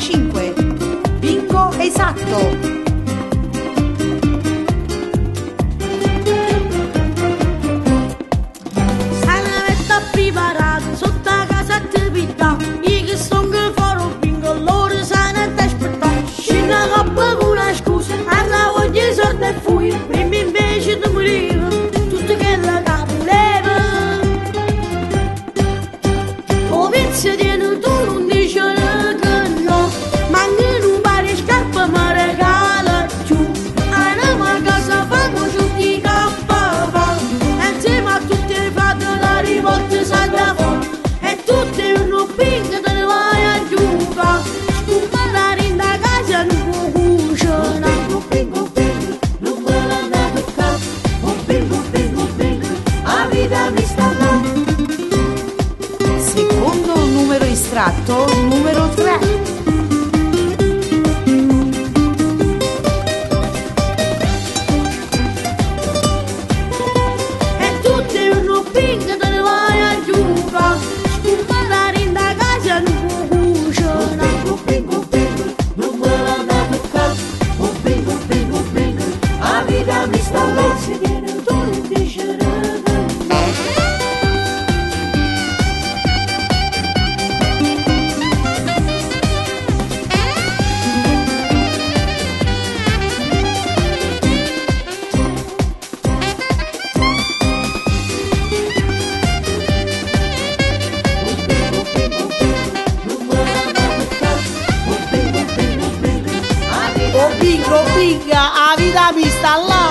45. Bingo esatto. Fui, prima invece di morire, tutto che la capoleva. O vizio tiene tu non dice che no, ma che non pare scarpa mi regala giù. Andiamo a casa, fanno giù di cappa, insieme a tutte le fatte la rivolta salta fuori, e tutte un ping te ne vai a giocare. Scumpare in da casa non può cucinare. Secondo numero estratto, numero 3. E tutte un ping te ne vai a giocare. Scumpare in da casa non può cucinare. Non me la da toccare. Oh bingo, la vita mi sta là. Se viene tu non dice che Bingo, binga, la vita mi sta là.